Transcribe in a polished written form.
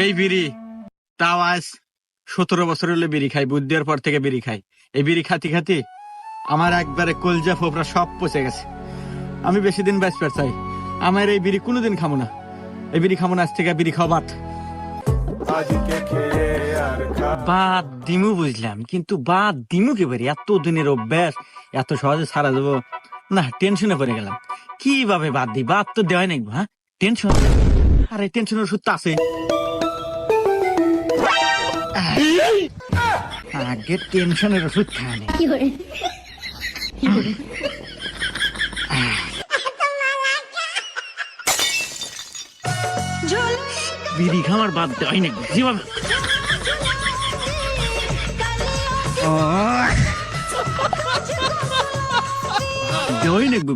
এই বিড়ি তাও আজ 17 বছর হলে বিড়ি খাই, বুদ্ধি হওয়ার পর থেকে বিড়ি খাই। এই বিড়ি খাতি খাতি আমার একবারে কলজা ফোপরা সব পচে গেছে। আমি বেশি দিন বাঁচতে চাই, আমার এই বিড়ি কোনোদিন খাবো না। এই বিড়ি খাবো না, আজ থেকে বিড়ি খাওয়া বাদ। বাদ দিমু বুঝলাম, কিন্তু বাদ দিমু কি পারি? এত দিনের অভ্যাস এত সহজে ছাড়া যাবো না? টেনশনে পড়ে গেলাম, কিভাবে বাদ দিই? বাদ তো দেওয়াই নাই। হ্যাঁ, টেনশন, আরে টেনশনের ওষুধ তো আছে। আগে টেনশনের ওষুধ খায় নেই। বিড়ি খাওয়ার বাদ দেওয়াই নাকি জীবন দেওয়াই নাকবো।